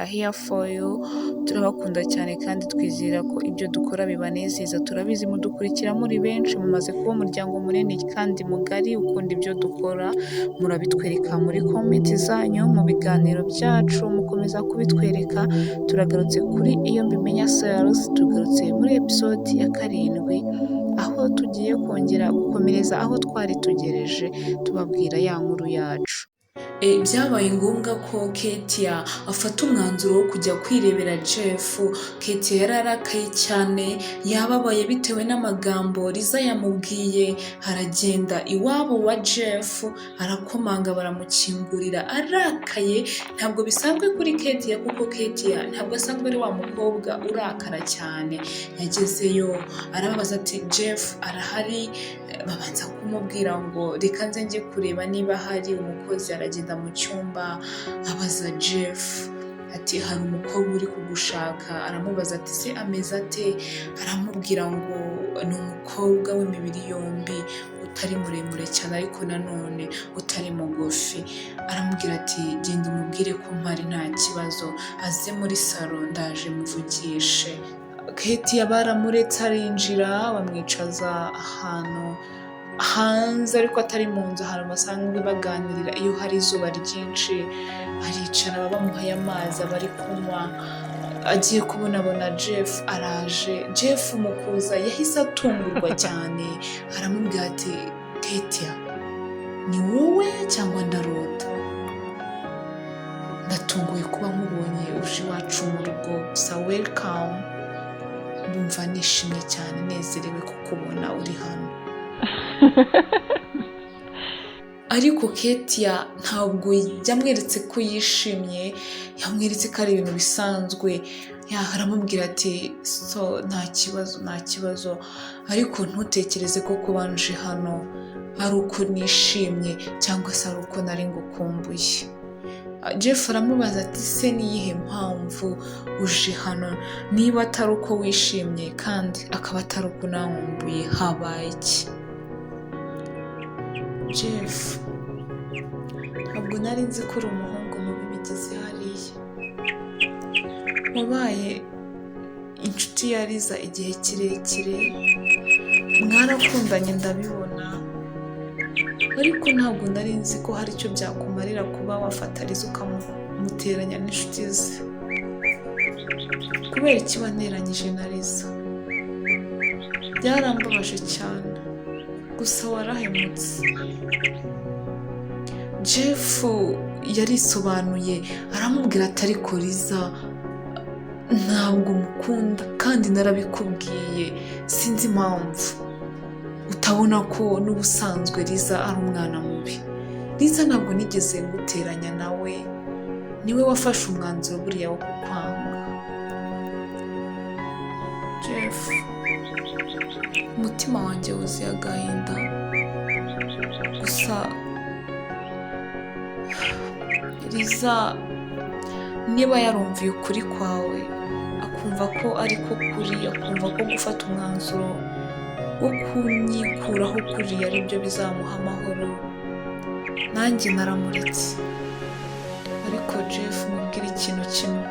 here for you. Turabakunda cyane kandi twizera ko ibyo dukora bibanezeza. Turabizi mudukurikira muri benshi, mumaze kuba umuryango munini kandi mugari ukunda ibyo dukora. Murabitwereka muri komenti zanyu, mu biganiro byacu mukomeza kubitwereka. Turagarutse kuri iyo mbimenya series, tugarutse muri episode ya 7, aho tugiye kongera gukomereza aho twari tugereje tubabwira ya nkuru yacu. Byabaye ngombwa ko Ketia afata umwanzuro wo kujya kwirebera jefu. Ketia yararakaye cyane, yababaye bitewe n'amagambo Riza yamubwiye. Aragenda iwabo wa jefu, arakomanga, baramukingurira arakaye. Ntabwo bisanzwe kuri Ketia kuko Ketia ntabwo asanzwe ari wa mukobwa urakara cyane. Yagezeyo arababaza ati jefu arahari? Babanza kumubwira ngo reka nze njye kureba niba hari. Umukozi aragenda mu cyumba abaza jefu ati hari umukobwa uri kugushaka. Aramubaza ati se ameze ate? Aramubwira ngo ni umukobwa w'imibiri yombi, utari muremure cyane ariko nanone utari mugufi. Aramubwira ati genda umubwire ko mpari nta kibazo, aze muri salo ndaje muvugishe. Ketia baramuretse arinjira, bamwicaza ahantu hanze ariko atari mu nzu, ahantu basanzwe baganirira iyo hari izuba ryinshi. Aricara, bamuhaye amazi bari kunywa. Agiye kubonabona jefu araje. Jefu mu kuza yahise atungurwa cyane, aramubwira ati Ketia ni wowe cyangwa ndarota? Ndatunguye kuba nkubonye uje iwacu mu rugo, gusa welcome. Ndumva nishimye cyane, nezerewe kukubona uri hano. Ariko Ketia ntabwo yamweretse ko yishimye, yamweretse ko ari ibintu bisanzwe. Aramubwira ati so nta kibazo, ariko ntutekereze ko kuba nje hano ari uko nishimye cyangwa se ari uko nari ngukumbuye. Jeff aramubaza ati se niyihe mpamvu uje hano? Niba atari uko wishimye kandi akaba atari uko nankumbuye, habaye iki? Jeff, ntabwo nari nzi ko uri umuhungu mubi bigeze hariya. Wabaye inshuti ya Riza igihe kirekire, mwarakundanye ndabibona, ariko ntabwo nari nzi ko hari icyo byakumarira kuba wafata Riza ukamuteranya n'inshuti ze. Kubera iki waneranyije na Riza? Byarambabaje cyane, gusa warahemutse. Jefu yarisobanuye, aramubwira ati ariko Riza ntabwo mukunda kandi narabikubwiye, sinzi impamvu utabona ko n'ubusanzwe Riza ari umwana mubi. Riza ntabwo nigeze nguteranya nawe, niwe wafashe umwanzuro buriya wo kukwanga. Jefu, umutima wanjye wuzuye agahinda, gusa Riza niba yarumviye ukuri kwawe, akumva ko ariko kuri, akumva ko gufata umwanzuro wo kunyikuraho kuriya ari byo bizamuha amahoro, nanjye naramuretse. Ariko Jeff, mubwire ikintu kimwe,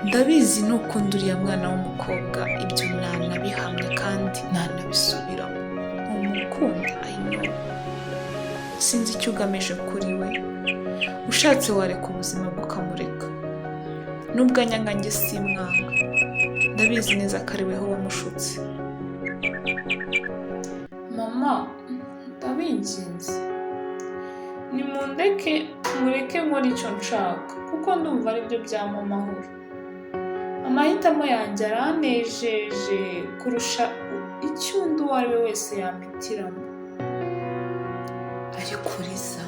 ndabizi nukunda uriya mwana w'umukobwa, ibyo nanabihamya kandi nanabisubiramo. Umukunda, I know. Sinzi icyo ugamije kuri we. Ushatse wareka ubuzima bwe ukamureka. Nubwo anyangange simwanga, ndabizi neza ko ari weho wamushutse. Mama, ndabinginze, nimundeke mureke nkora icyo nshaka, kuko ndumva ari byo byampa amahoro. Amahitamo yanjye aranejeje kurusha icyo undi uwo ari we wese yampitiramo. Ariko Riza,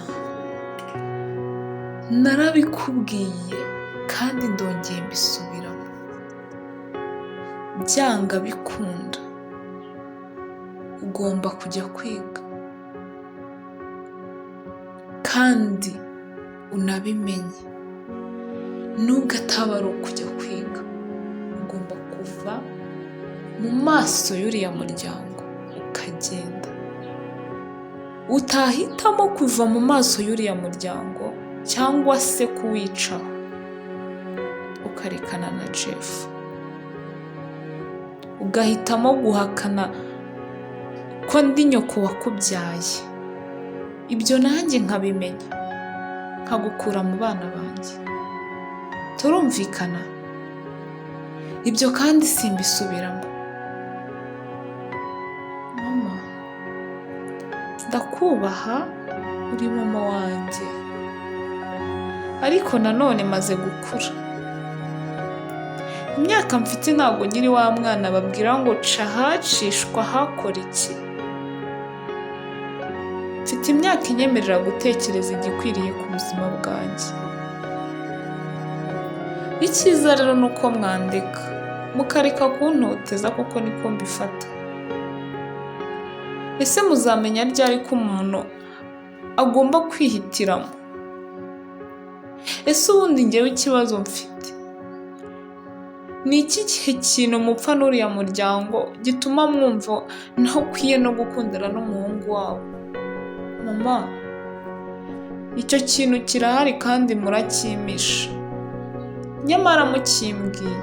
narabikubwiye kandi ndongeye mbisubiramo, byanga bikunda ugomba kujya kwiga kandi unabimenye. Nubwo ataba ari ukujya kwiga, ugomba kuva mu maso y'uriya muryango ukagenda. Utahitamo kuva mu maso y'uriya muryango cyangwa se kuwica ukarekana na jefu, ugahitamo guhakana ko ndi nyoko wakubyaye, ibyo nanjye nkabimenya nkagukura mu bana banjye. Turumvikana? Ibyo kandi simbisubiramo. Mama, ndakubaha, uri mama wanjye, ariko nanone maze gukura. Imyaka mfite ntabwo nkiri wa mwana babwira ngo ca hacishwa hakora iki. Mfite imyaka inyemerera gutekereza igikwiriye ku buzima bwanjye. Icyiza rero ni uko mwandeka mukareka kuntoteza, kuko niko mbifata. Ese muzamenya ryari ko umuntu agomba kwihitiramo? Ese ubundi njyewe ikibazo mfite ni iki kintu mupfa n'uriya muryango gituma mwumva naho ukwiye no gukundana n'umuhungu wabo? Mama, icyo kintu kirahari kandi murakimisha, nyamara mukimbwiye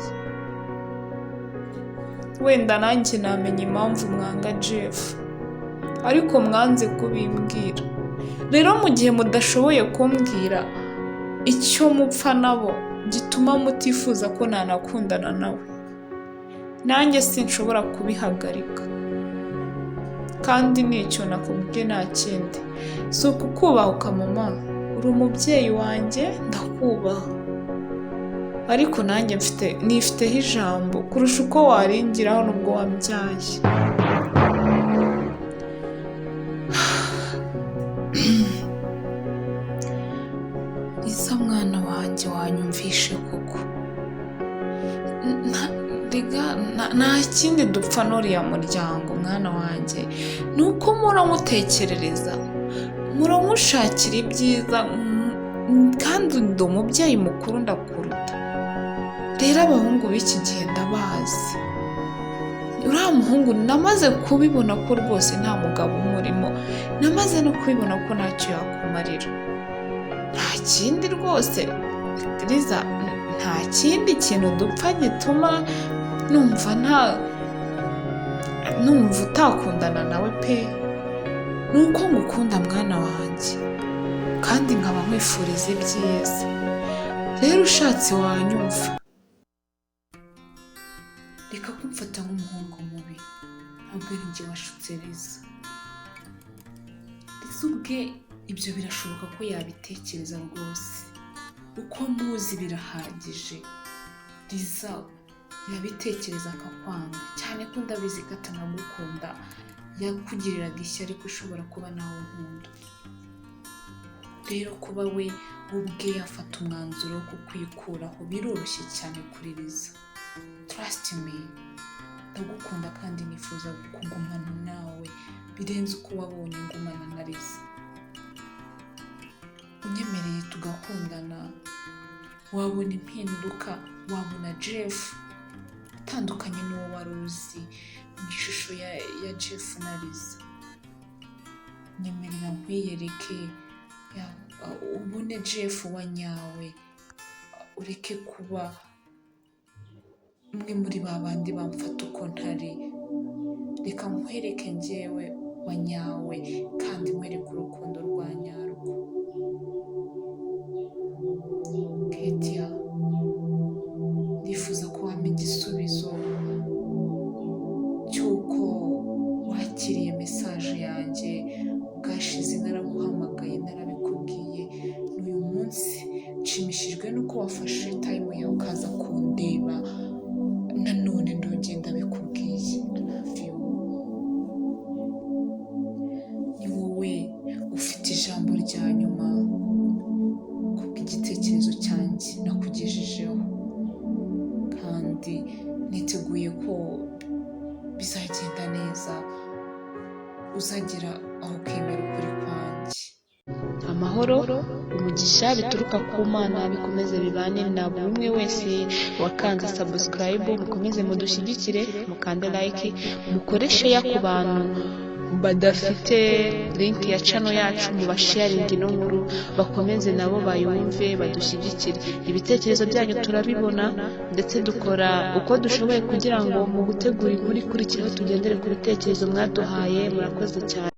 wenda nanjye namenya impamvu mwanga jefu, ariko mwanze kubimbwira. Rero mu gihe mudashoboye kumbwira icyo mupfa nabo gituma mutifuza ko nanakundana nawe, nanjye sinshobora kubihagarika. Kandi nicyo nakubwiye, nta kindi. Si ukukubahuka mama, uri umubyeyi wanjye, ndakubaha, ariko nanjye nifiteho ijambo kurusha uko waringiraho n'ubwo wambyaye. Riza mwana wanjye, wanyumvishe koko. Nta kindi dupfa n'uriya muryango mwana wanjye, ni uko muramutekerereza, muramushakira ibyiza, kandi ndi umubyeyi mukuru ndakuruta. Rero abahungu b'iki gihe ndabazi. Uriya muhungu namaze kubibona ko rwose nta mugabo umurimo, namaze no kubibona ko ntacyo yakumarira. Nta kindi rwose Riza, nta kindi kintu dupfa gituma numva utakundana nawe pe. Nuko ngukunda mwana wanjye, kandi nkaba nkwifuriza ibyiza. Rero ushatse wanyumva. Reka kumfata nk'umuhungu mubi, ntabwo ari njye washutse Riza. Riza ubwe ibyo birashoboka ko yabitekereza rwose, uko muzi birahagije. Riza yabitekereza akakwanga, cyane ko ndabizi ko atanagukunda, yakugiriraga ishyari ko ushobora kuba nawe nkunda. Rero kuba we ubwe yafata umwanzuro wo kukwikuraho biroroshye cyane kuri Riza. Trust me, ndagukunda kandi nifuza kugumana nawe birenze uko wabonye ngumana na Riza. Unyemereye tugakundana, wabona impinduka, wabona jefu atandukanye n'uwo wari uzi mu ishusho ya jefu na Riza. Nyemerera nkwiyereke, ubone jefu wa nyawe, ureke kuba umwe muri ba bandi bamfata uko ntari. Reka nkwereke njyewe wa nyawe, kandi nkwereke urukundo rwa nyarwo. Ketia, ndifuza ko wamenya igisubizo cy'uko wakiriye mesaje yanjye. Bwashize naraguhamagaye, narabikubwiye. N'uyu munsi nshimishijwe nuko wafashe time yawe ukaza kundeba. Nanone ndongenda bikubwiye. Love you. Ni wowe ufite ijambo rya nyuma kubw'igitekerezo cyanjye nakugejejeho, kandi niteguye ko bizagenda neza, uzagera aho ukemera ukuri kwanjye. Amahoro, umugisha bituruka ku Mana bikomeze bibane na buri umwe wese wakanze subscribe. Mukomeze mudushyigikire, mukande like, mukoreshe ya ku bantu badafite link ya channel yacu mu basharing ino nkuru bakomeze nabo bayumve badushyigikire. Ibitekerezo byanyu turabibona ndetse dukora uko dushoboye kugira ngo mu gutegura inkuru ikurikiraho tugendere ku bitekerezo mwaduhaye. Murakoze cyane.